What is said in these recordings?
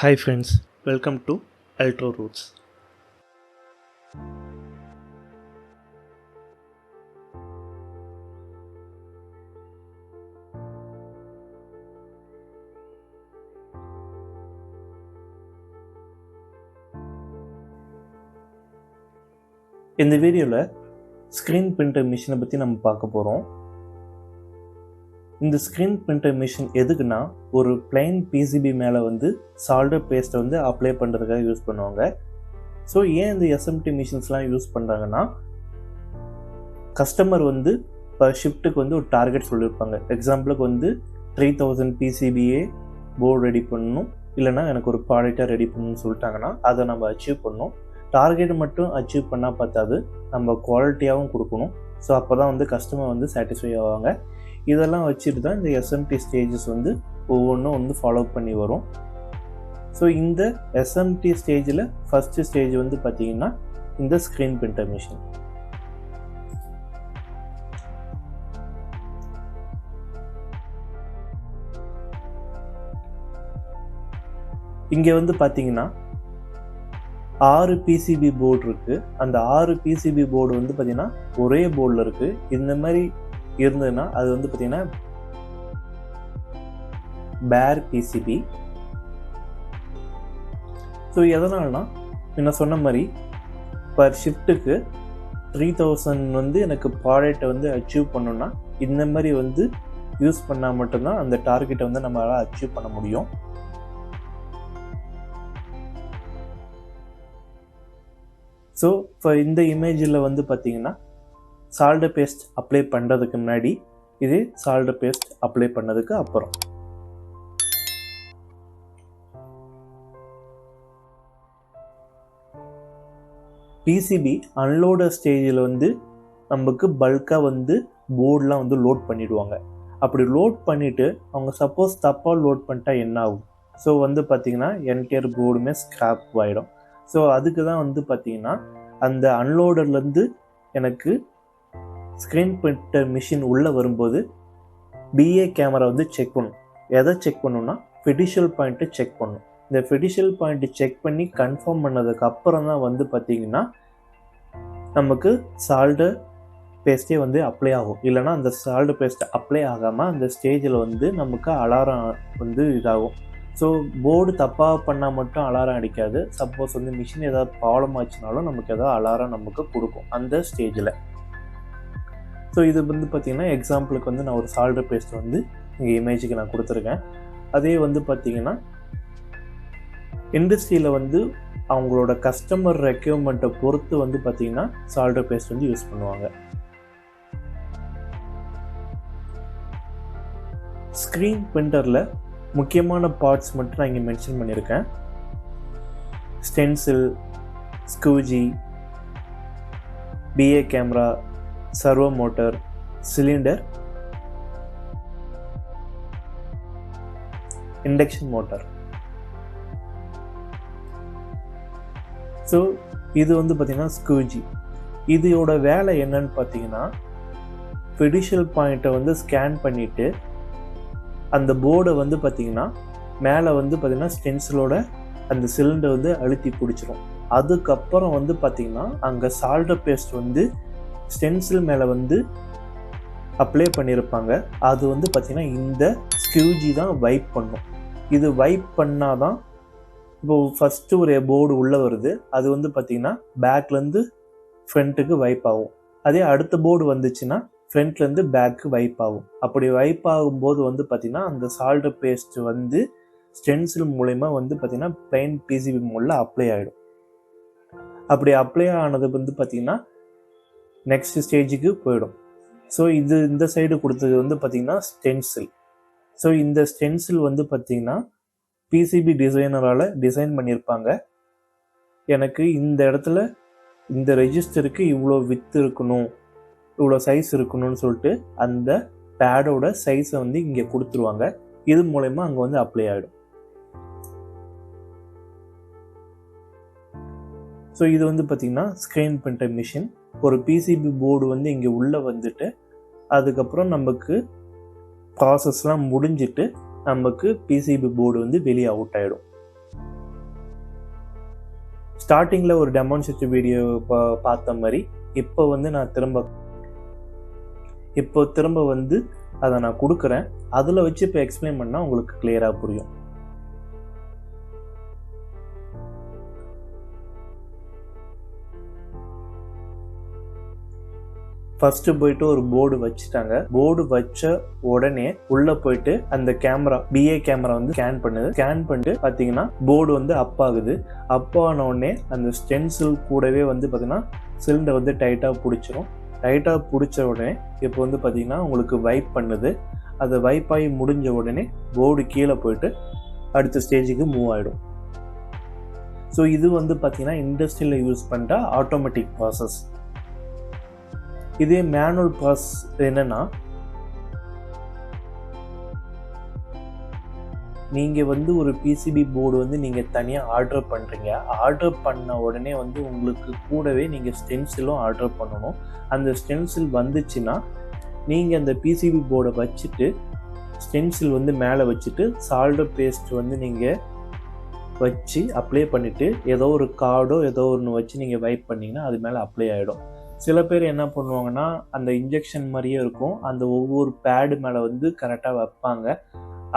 Hi friends, welcome to Altro Roots. இந்த வீடியோவில் screen printer மிஷினை பற்றி நம்ம பார்க்க போகிறோம். இந்த ஸ்க்ரீன் பிரிண்டர் மிஷின் எதுக்குன்னா ஒரு பிளைன் பிசிபி மேலே சால்டர் பேஸ்ட்டை அப்ளை பண்ணுறதுக்காக யூஸ் பண்ணுவாங்க. ஸோ ஏன் இந்த எஸ்எம்டி மிஷின்ஸ்லாம் யூஸ் பண்ணுறாங்கன்னா, கஸ்டமர் பர் ஷிஃப்ட்டுக்கு ஒரு டார்கெட் சொல்லியிருப்பாங்க. எக்ஸாம்பிளுக்கு 3000 பிசிபிஏ போர்டு ரெடி பண்ணணும், இல்லைனா எனக்கு ஒரு ப்ராடக்டாக ரெடி பண்ணணும்னு சொல்லிட்டாங்கன்னா அதை நம்ம அச்சீவ் பண்ணணும். டார்கெட் மட்டும் அச்சீவ் பண்ணால் பார்த்தாது, நம்ம குவாலிட்டியாகவும் கொடுக்கணும். ஸோ அப்போ தான் கஸ்டமர் சாட்டிஸ்ஃபை ஆவாங்க. இதெல்லாம் வச்சுட்டு தான் இந்த எஸ்எம்டி ஸ்டேஜஸ் ஒவ்வொன்றும் ஃபாலோ பண்ணி வரும். ஸோ இந்த எஸ்எம்டி ஸ்டேஜில் ஃபஸ்ட்டு ஸ்டேஜ் பார்த்திங்கன்னா இந்த ஸ்க்ரீன் பிரிண்டர் மிஷின். இங்கே பார்த்தீங்கன்னா 6 பிசிபி போர்டு இருக்குது. அந்த 6 பிசிபி போர்டு பார்த்திங்கன்னா ஒரே போர்டில் இருக்குது. இந்த மாதிரி இருந்ததுன்னா அது பார்த்திங்கன்னா பேர் பிசிபி. ஸோ எதனால்னா, நான் சொன்ன மாதிரி பர் ஷிஃப்ட்டுக்கு 3000 எனக்கு ப்ராடக்டை அச்சீவ் பண்ணணுன்னா இந்த மாதிரி யூஸ் பண்ணால் மட்டும்தான் அந்த டார்கெட்டை நம்மளால் அச்சீவ் பண்ண முடியும். ஸோ இப்போ இந்த இமேஜில் பார்த்தீங்கன்னா சால்டர் பேஸ்ட் அப்ளை பண்ணுறதுக்கு முன்னாடி, இது சால்டர் பேஸ்ட் அப்ளை பண்ணதுக்கு அப்புறம். பிசிபி அன்லோடர் ஸ்டேஜில் நமக்கு பல்காக போர்டெலாம் லோட் பண்ணிவிடுவாங்க. அப்படி லோட் பண்ணிவிட்டு அவங்க சப்போஸ் தப்பாக லோட் பண்ணிட்டா என்ன ஆகும்? ஸோ பார்த்தீங்கன்னா என்டையர் போர்டுமே ஸ்கிராப் ஆகிடும். ஸோ அதுக்கு தான் பார்த்தீங்கன்னா அந்த அன்லோடர்லேருந்து எனக்கு ஸ்க்ரீன் பிரிண்டர் மிஷின் உள்ளே வரும்போது பிஏ கேமரா செக் பண்ணணும். எதை செக் பண்ணணும்னா ஃபிடிஷியல் பாயிண்ட்டை செக் பண்ணணும். இந்த ஃபிடிஷியல் பாயிண்ட்டை செக் பண்ணி கன்ஃபார்ம் பண்ணதுக்கு அப்புறம் தான் பார்த்தீங்கன்னா நமக்கு சால்டர் பேஸ்ட்டே அப்ளை ஆகும். இல்லைனா அந்த சால்டர் பேஸ்ட்டை அப்ளை ஆகாமல் அந்த ஸ்டேஜில் நமக்கு அலாரம் இதாகும். ஸோ போர்டு தப்பாக பண்ணால் மட்டும் அலாரம் அடிக்காது. சப்போஸ் மிஷின் ஏதாவது ப்ராப்ளம் ஆச்சுனாலும் நமக்கு ஏதாவது அலாரம் நமக்கு கொடுக்கும் அந்த ஸ்டேஜில். ஸோ இது பார்த்திங்கன்னா எக்ஸாம்பிளுக்கு நான் ஒரு சால்டர் பேஸ்ட் இங்கே இமேஜுக்கு நான் கொடுத்துருக்கேன். அதே பார்த்திங்கன்னா இண்டஸ்ட்ரியில் அவங்களோட கஸ்டமர் ரெக்யூர்மெண்ட்டை பொறுத்து பார்த்திங்கன்னா சால்டர் பேஸ்ட் யூஸ் பண்ணுவாங்க. ஸ்க்ரீன் பிரிண்டரில் முக்கியமான பார்ட்ஸ் மட்டும் நான் இங்கே மென்ஷன் பண்ணியிருக்கேன். Stencil, squeegee, PA camera, servo motor, cylinder, induction motor. So இது பார்த்திங்கன்னா ஸ்கூஜி. இதோட வேலை என்னன்னு பார்த்தீங்கன்னா, ஃபிடிஷியல் பாயிண்ட்டை ஸ்கேன் பண்ணிவிட்டு அந்த போர்டை பார்த்திங்கன்னா மேலே பார்த்திங்கன்னா ஸ்டென்சிலோட அந்த சிலிண்டர் அழுத்தி பிடிச்சிரும். அதுக்கப்புறம் பார்த்திங்கன்னா அங்கே சால்டர் பேஸ்ட் ஸ்டென்சில் மேலே அப்ளை பண்ணியிருப்பாங்க. அது பார்த்திங்கன்னா இந்த ஸ்கியூஜி தான் வைப் பண்ணும். இது வைப் பண்ணால் தான் இப்போது ஃபஸ்ட்டு ஒரு போர்டு உள்ளே வருது, அது பார்த்திங்கன்னா பேக்லேருந்து ஃப்ரண்ட்டுக்கு வைப் ஆகும். அதே அடுத்த போர்டு வந்துச்சுன்னா ஃப்ரண்ட்லேருந்து பேக்கு வைப் ஆகும். அப்படி வைப் ஆகும்போது பார்த்திங்கன்னா அந்த சால்டர் பேஸ்ட் ஸ்டென்சில் மூலயமா பார்த்திங்கன்னா பிளைன் பிசிபி மோடில் அப்ளை ஆகிடும். அப்படி அப்ளை ஆனது பார்த்திங்கன்னா நெக்ஸ்ட் ஸ்டேஜுக்கு போயிடும். ஸோ இந்த சைடு கொடுத்தது பார்த்திங்கன்னா ஸ்டென்சில். ஸோ இந்த ஸ்டென்சில் பார்த்திங்கன்னா பிசிபி டிசைனரால் டிசைன் பண்ணியிருப்பாங்க. எனக்கு இந்த இடத்துல இந்த ரெஜிஸ்டருக்கு இவ்வளோ வித்து இருக்கணும், இவ்வளோ சைஸ் இருக்கணும்னு சொல்லிட்டு அந்த பேடோட சைஸை இங்கே கொடுத்துருவாங்க. இது மூலயமா அங்கே அப்ளை ஆகிடும். ஸோ இது பார்த்திங்கன்னா ஸ்க்ரீன் பிரிண்டர் மிஷின். ஒரு பிசிபி போர்டு இங்கே உள்ளே வந்துட்டு அதுக்கப்புறம் நமக்கு ப்ராசஸ்லாம் முடிஞ்சிட்டு நமக்கு பிசிபி போர்டு வெளியே அவுட் ஆகிடும். ஸ்டார்டிங்கில் ஒரு டெமான்ஸ்ட்ரேட்டிவ் வீடியோ பார்த்த மாதிரி இப்போ வந்து நான் திரும்ப வந்து அதை நான் கொடுக்குறேன். அதில் வச்சு இப்போ எக்ஸ்பிளைன் பண்ணால் உங்களுக்கு கிளியராக புரியும். ஃபர்ஸ்ட் போயிட்டு ஒரு போர்டு வச்சுட்டாங்க. போர்டு வச்ச உடனே உள்ள போயிட்டு அந்த கேமரா BA கேமரா வந்து ஸ்கேன் பண்ணுது. ஸ்கேன் பண்ணிட்டு பார்த்தீங்கன்னா போர்டு வந்து அப் ஆகுது. அப் ஆன உடனே அந்த ஸ்டென்சில் கூடவே வந்து பார்த்தீங்கன்னா சிலிண்டர் வந்து டைட்டாக பிடிச்சிரும். டைட்டாக பிடிச்ச உடனே இப்போ வந்து பார்த்தீங்கன்னா உங்களுக்கு வைப் பண்ணுது. அதை வைப் ஆகி முடிஞ்ச உடனே போர்டு கீழே போயிட்டு அடுத்த ஸ்டேஜுக்கு மூவ் ஆகிடும். ஸோ இது வந்து பார்த்தீங்கன்னா இண்டஸ்ட்ரியில் யூஸ் பண்ணுற ஆட்டோமேட்டிக் ப்ராசஸ். இதே மேனுவல் ப்ராசஸ் என்னன்னா, நீங்கள் வந்து ஒரு PCB போர்டு வந்து நீங்கள் தனியாக ஆர்டர் பண்ணுறீங்க. ஆர்டர் பண்ண உடனே வந்து உங்களுக்கு கூடவே நீங்கள் ஸ்டென்சிலும் ஆர்டர் பண்ணணும். அந்த ஸ்டென்சில் வந்துச்சுன்னா நீங்கள் அந்த PCB போர்டை வச்சுட்டு ஸ்டென்சில் வந்து மேலே வச்சுட்டு சால்டர் பேஸ்ட் வந்து நீங்கள் வச்சு அப்ளை பண்ணிவிட்டு ஏதோ ஒரு கார்டோ ஏதோ ஒன்று வச்சு நீங்கள் வைப் பண்ணிங்கன்னா அது மேலே அப்ளை ஆகிடும். சில பேர் என்ன பண்ணுவாங்கன்னா, அந்த இன்ஜெக்ஷன் மாதிரியே இருக்கும், அந்த ஒவ்வொரு பேடு மேலே வந்து கரெக்டாக வைப்பாங்க.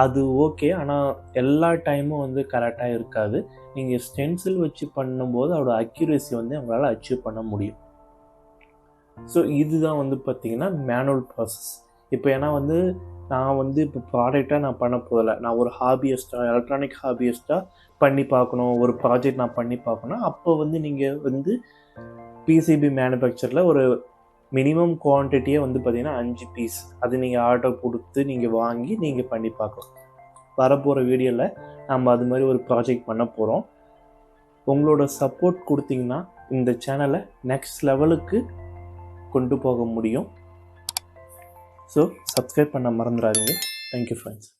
அது ஓகே. ஆனால் எல்லா டைமும் வந்து கரெக்டாக இருக்காது. நீங்கள் ஸ்டென்சில் வச்சு பண்ணும்போது அதோட அக்யூரேசி வந்து உங்களால் அச்சீவ் பண்ண முடியும். ஸோ இதுதான் வந்து பார்த்திங்கன்னா மேனுவல் ப்ராசஸ். இப்போ ஏன்னா வந்து நான் வந்து இப்போ ப்ராடக்டாக நான் பண்ண போதில்லை. நான் ஒரு ஹாபியஸ்ட்டாக எலக்ட்ரானிக் ஹாபியஸ்ட்டாக பண்ணி பார்க்கணும், ஒரு ப்ராஜெக்ட் நான் பண்ணி பார்க்கணும். அப்போ வந்து நீங்கள் வந்து PCB மேனுஃபேக்சரில் ஒரு மினிமம் குவான்டிட்டியே வந்து பார்த்திங்கன்னா 5 பீஸ் அது நீங்கள் ஆர்டர் கொடுத்து நீங்கள் வாங்கி நீங்கள் பண்ணி பார்க்கலாம். வரப்போகிற வீடியோவில் நம்ம அது மாதிரி ஒரு ப்ராஜெக்ட் பண்ண போகிறோம். உங்களோட சப்போர்ட் கொடுத்தீங்கன்னா இந்த சேனலை நெக்ஸ்ட் லெவலுக்கு கொண்டு போக முடியும். ஸோ சப்ஸ்கிரைப் பண்ண மறந்துடாதீங்க. Thank you friends.